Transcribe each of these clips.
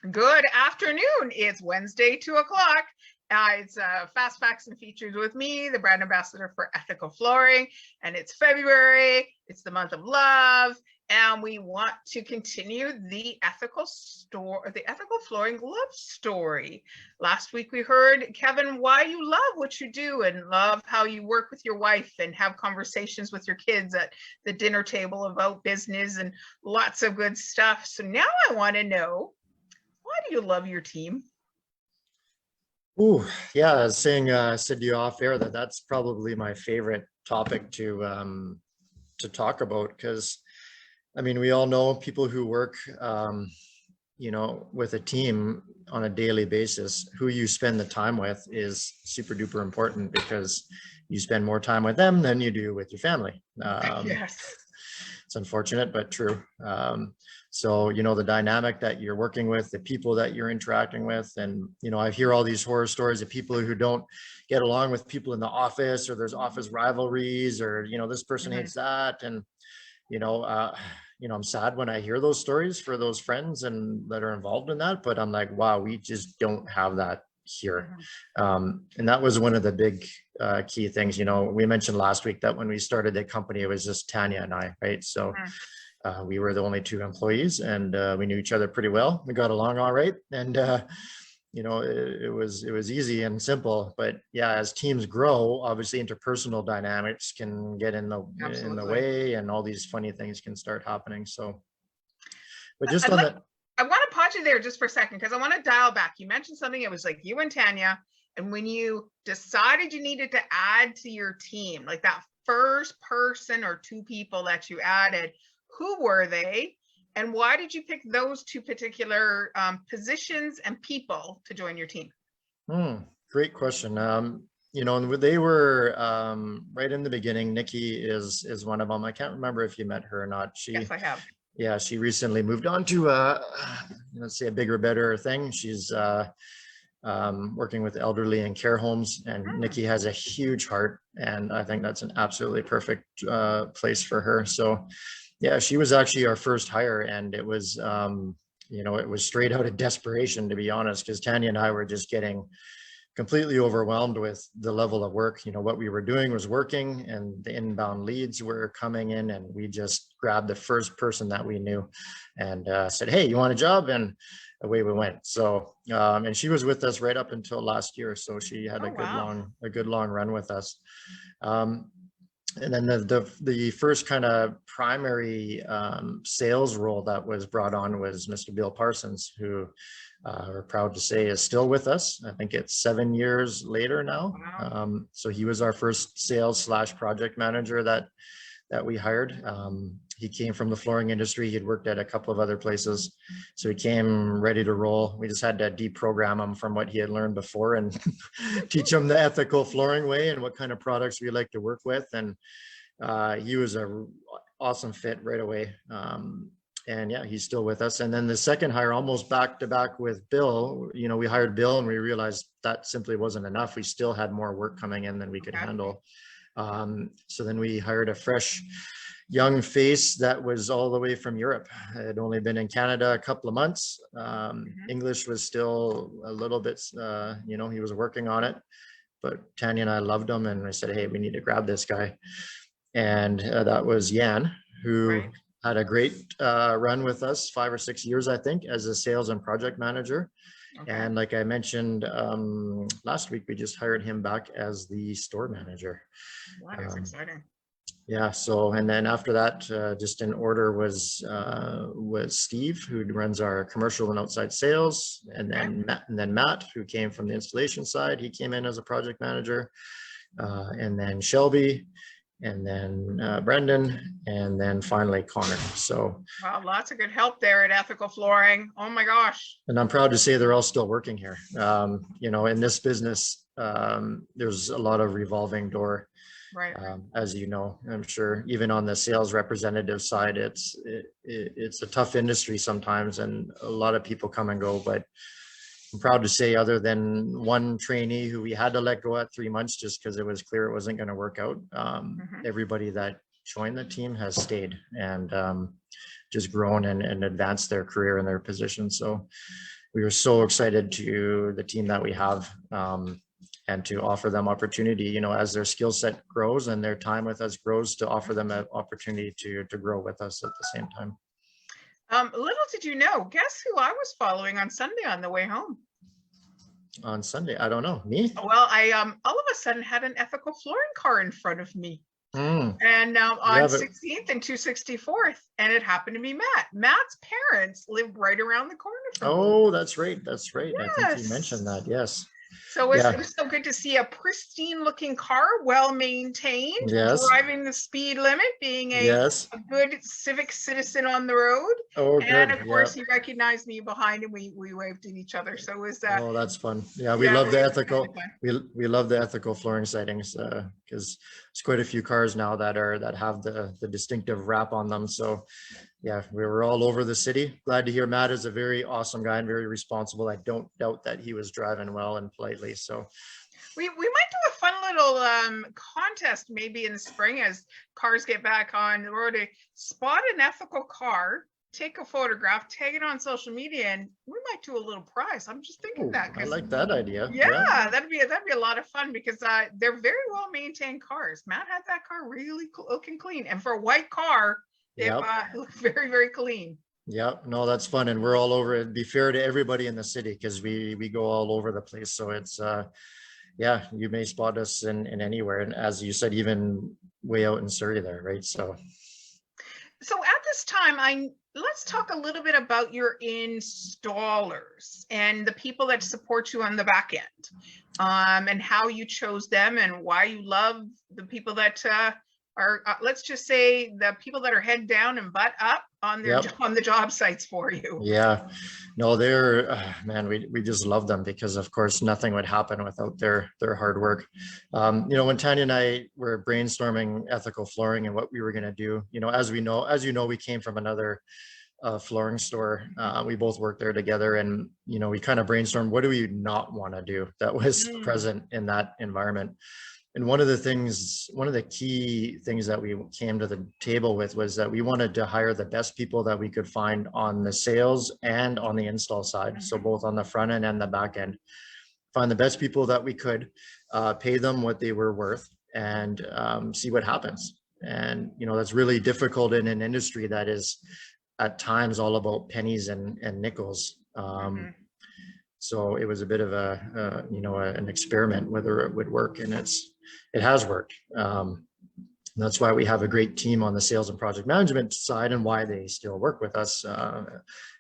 Good afternoon. It's Wednesday, 2 o'clock. It's Fast Facts and Features with me, the brand ambassador for Ethical Flooring. And it's February. It's the month of love. And we want to continue the ethical flooring love story. Last week we heard, Kevin, why you love what you do and love how you work with your wife and have conversations with your kids at the dinner table about business and lots of good stuff. So now I want to know, why do you love your team? Ooh, yeah, I was saying, said to you off air that's probably my favorite topic to talk about, because I mean, we all know people who work, with a team on a daily basis. Who you spend the time with is super duper important, because you spend more time with them than you do with your family. Yes. It's unfortunate, but true. So, the dynamic that you're working with, the people that you're interacting with, and, I hear all these horror stories of people who don't get along with people in the office, or there's office rivalries, or, this person hates that. And, I'm sad when I hear those stories for those friends and that are involved in that, but I'm like, wow, we just don't have that here. And that was one of the big key things. We mentioned last week that when we started the company, it was just Tanya and I, right? So we were the only two employees, and we knew each other pretty well. We got along all right, and it was easy and simple. But yeah, as teams grow, obviously interpersonal dynamics can get in the way, and all these funny things can start happening. So, but just on that, I want to pause you there just for a second, because I want to dial back. You mentioned something. It was like you and Tanya, and when you decided you needed to add to your team, like that first person or two people that you added, who were they, and why did you pick those two particular positions and people to join your team? Great question. They were right in the beginning. Nikki is one of them. I can't remember if you met her or not. Yes, I have. Yeah, she recently moved on to let's say a bigger, better thing. She's working with elderly in care homes, and Nikki has a huge heart, and I think that's an absolutely perfect place for her. So yeah, she was actually our first hire, and it was it was straight out of desperation, to be honest, because Tanya and I were just getting completely overwhelmed with the level of work. What we were doing was working, and the inbound leads were coming in, and we just grabbed the first person that we knew and said, hey, you want a job? And away we went. So and she was with us right up until last year, so she had a good long run with us. And then the first kind of primary sales role that was brought on was Mr. Bill Parsons, who we're proud to say is still with us. I think it's 7 years later now. Wow. So he was our first sales / project manager that we hired. He came from the flooring industry. He'd worked at a couple of other places, so he came ready to roll. We just had to deprogram him from what he had learned before and teach him the ethical flooring way and what kind of products we like to work with. And he was a awesome fit right away. And yeah, he's still with us. And then the second hire, almost back to back with Bill, we hired Bill, and we realized that simply wasn't enough. We still had more work coming in than we could handle. So then we hired a fresh young face that was all the way from Europe. Had only been in Canada a couple of months. English was still a little bit, he was working on it, but Tanya and I loved him, and I said, hey, we need to grab this guy. And that was Jan, who had a great run with us, 5 or 6 years, I think, as a sales and project manager. And like I mentioned last week, we just hired him back as the store manager. Wow, that's exciting. Yeah. So, and then after that, just in order was Steve, who runs our commercial and outside sales, and then Matt, who came from the installation side. He came in as a project manager, and then Shelby, and then Brendan, and then finally Connor. So wow, lots of good help there at Ethical Flooring. Oh my gosh. And I'm proud to say they're all still working here. In this business, there's a lot of revolving door. Right. As you know, I'm sure even on the sales representative side, it's a tough industry sometimes, and a lot of people come and go. But I'm proud to say, other than one trainee who we had to let go at 3 months just because it was clear it wasn't going to work out, everybody that joined the team has stayed and just grown and advanced their career and their position. So we were so excited to the team that we have, and to offer them opportunity, you know, as their skill set grows and their time with us grows, to offer them an opportunity to grow with us at the same time. Little did you know, guess who I was following on Sunday on the way home? On Sunday, I don't know, me? Well, I all of a sudden had an ethical flooring car in front of me. Mm. And on Yeah, 16th and 264th, and it happened to be Matt. Matt's parents lived right around the corner from me. Oh, that's right. That's right. I think you Yes. mentioned that. Yes. So Yeah. it was so good to see a pristine looking car, well maintained, Yes. driving the speed limit, being Yes. a good civic citizen on the road. Oh, And good. of course, Yeah. he recognized me behind, and we waved at each other. So it was Oh, that's fun. Yeah, we yeah, love the it was ethical. really fun. We love the ethical flooring sightings, because there's quite a few cars now that have the distinctive wrap on them. So yeah, we were all over the city. Glad to hear Matt is a very awesome guy and very responsible. I don't doubt that he was driving well and politely. So We might do a fun little contest maybe in the spring as cars get back on the road. To spot an ethical car, take a photograph, tag it on social media, and we might do a little prize. I'm just thinking that I because like that idea. yeah, that'd be a lot of fun because they're very well maintained cars. Matt had that car really looking clean, and for a white car, it looked very, very clean. Yeah, no, that's fun. And we're all over. It'd be fair to everybody in the city because we go all over the place. So it's yeah, you may spot us in anywhere. And as you said, even way out in Surrey there, right? So at this time, let's talk a little bit about your installers and the people that support you on the back end, and how you chose them and why you love the people that are, let's just say, the people that are head down and butt up on their on the job sites for you. Yeah, no, they're man, we just love them because of course nothing would happen without their hard work. You know, when Tanya and I were brainstorming ethical flooring and what we were going to do, you know, as you know, we came from another flooring store. We both worked there together, and you know, we kind of brainstormed, what do we not want to do that was present in that environment. And one of the key things that we came to the table with was that we wanted to hire the best people that we could find on the sales and on the install side. So both on the front end and the back end, find the best people that we could, pay them what they were worth, and see what happens. And, you know, that's really difficult in an industry that is at times all about pennies and nickels. So it was a bit of an experiment whether it would work, and it has worked. That's why we have a great team on the sales and project management side, and why they still work with us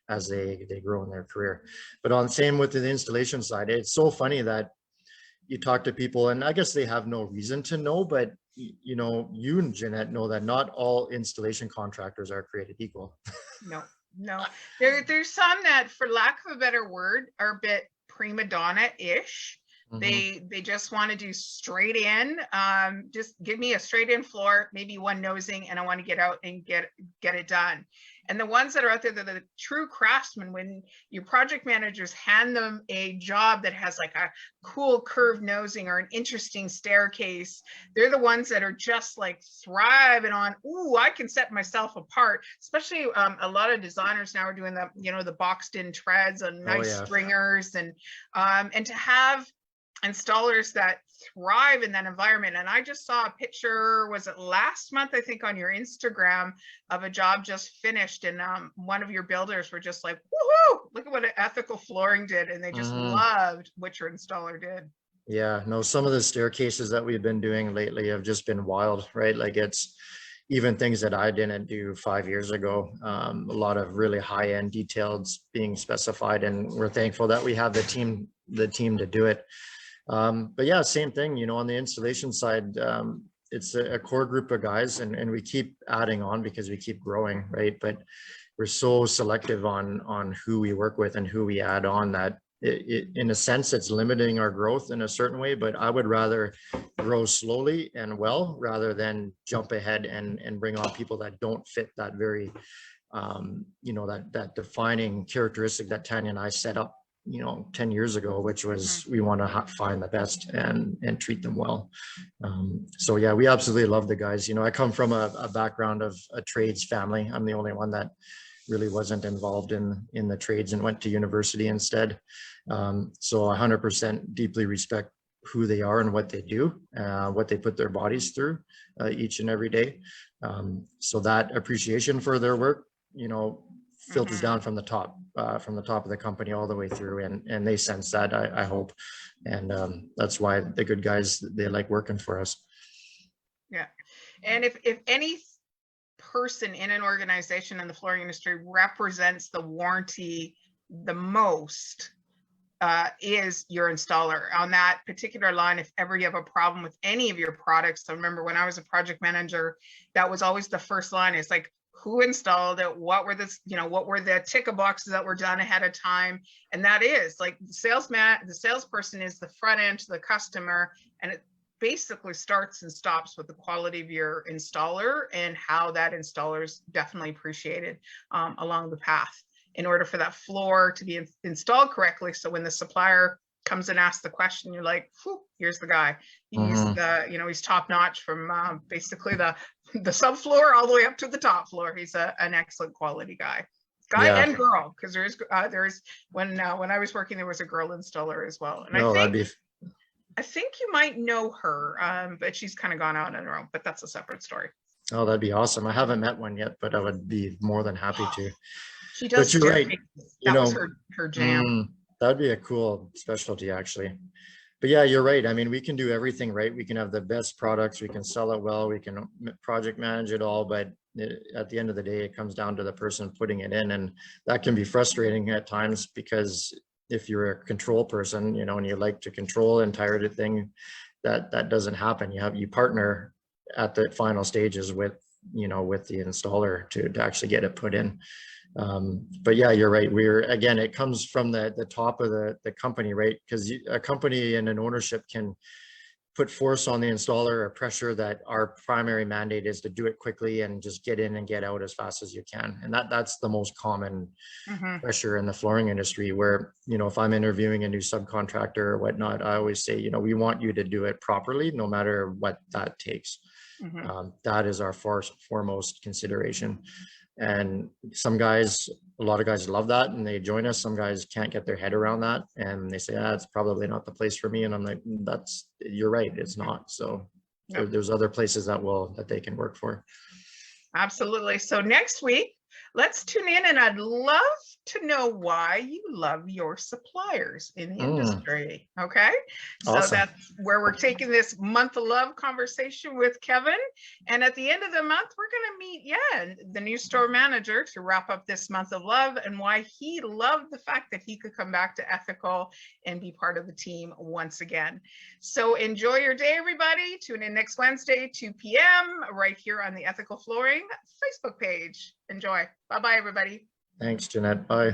as they grow in their career. But on same with the installation side, it's so funny that you talk to people, and I guess they have no reason to know, but you know, you and Jeanette know that not all installation contractors are created equal. No, there's some that, for lack of a better word, are a bit prima donna-ish. They just want to do straight in, just give me a straight in floor, maybe one nosing, and I want to get out and get it done. And the ones that are out there, the true craftsmen, when your project managers hand them a job that has like a cool curved nosing or an interesting staircase, they're the ones that are just like thriving on, ooh, I can set myself apart. Especially a lot of designers now are doing the, you know, the boxed in treads and nice stringers, and to have installers that thrive in that environment. And I just saw a picture, was it last month, I think, on your Instagram, of a job just finished, and one of your builders were just like, woohoo, look at what ethical flooring did, and they just loved what your installer did. Yeah, no, some of the staircases that we've been doing lately have just been wild, right? Like, it's even things that I didn't do 5 years ago. A lot of really high-end details being specified, and we're thankful that we have the team to do it. But yeah, same thing, you know, on the installation side, it's a core group of guys, and we keep adding on because we keep growing, right? But we're so selective on who we work with and who we add on that in a sense, it's limiting our growth in a certain way. But I would rather grow slowly and well rather than jump ahead and bring on people that don't fit that very, you know, that defining characteristic that Tanya and I set up, you know, 10 years ago, which was we want to find the best and treat them well. So yeah, we absolutely love the guys. You know, I come from a background of a trades family. I'm the only one that really wasn't involved in the trades and went to university instead. So 100% deeply respect who they are and what they do, what they put their bodies through each and every day. So that appreciation for their work, you know, filters down from the top of the company all the way through, and they sense that, I hope. And that's why the good guys, they like working for us. Yeah. And if any person in an organization in the flooring industry represents the warranty the most, is your installer on that particular line. If ever you have a problem with any of your products, so remember when I was a project manager, that was always the first line. It's like, who installed it? What were what were the ticket boxes that were done ahead of time? And that is like the salesperson is the front end to the customer, and it basically starts and stops with the quality of your installer and how that installer is definitely appreciated along the path in order for that floor to be installed correctly. So when the supplier comes and asks the question, you're like, here's the guy. He's he's top notch from basically the subfloor all the way up to the top floor. He's an excellent quality guy. And girl, because there's when I was working, there was a girl installer as well. And I think you might know her, but she's kind of gone out on her own, but that's a separate story. Oh, that'd be awesome. I haven't met one yet, but I would be more than happy to. She does. But you're right. That was her jam. That'd be a cool specialty, actually. But yeah, you're right. I mean, we can do everything right. We can have the best products. We can sell it well. We can project manage it all. But at the end of the day, it comes down to the person putting it in. And that can be frustrating at times, because if you're a control person, you know, and you like to control the entire thing, that doesn't happen. You partner at the final stages with the installer to actually get it put in. But yeah, you're right. Again, it comes from the top of the company, right? Because a company and an ownership can put force on the installer or pressure that our primary mandate is to do it quickly and just get in and get out as fast as you can. And that's the most common pressure in the flooring industry, where, you know, if I'm interviewing a new subcontractor or whatnot, I always say, you know, we want you to do it properly, no matter what that takes. That is our foremost consideration. And a lot of guys love that and they join us. Some guys can't get their head around that and they say, it's probably not the place for me. And I'm like, you're right, it's not. So there's other places that they can work for. Absolutely. So next week, let's tune in, and I'd love to know why you love your suppliers in the industry. Okay. Awesome. So that's where we're taking this month of love conversation with Kevin. And at the end of the month, we're going to meet, the new store manager, to wrap up this month of love and why he loved the fact that he could come back to Ethical and be part of the team once again. So enjoy your day, everybody. Tune in next Wednesday, 2 p.m. right here on the Ethical Flooring Facebook page. Enjoy. Bye-bye, everybody. Thanks, Jeanette. Bye.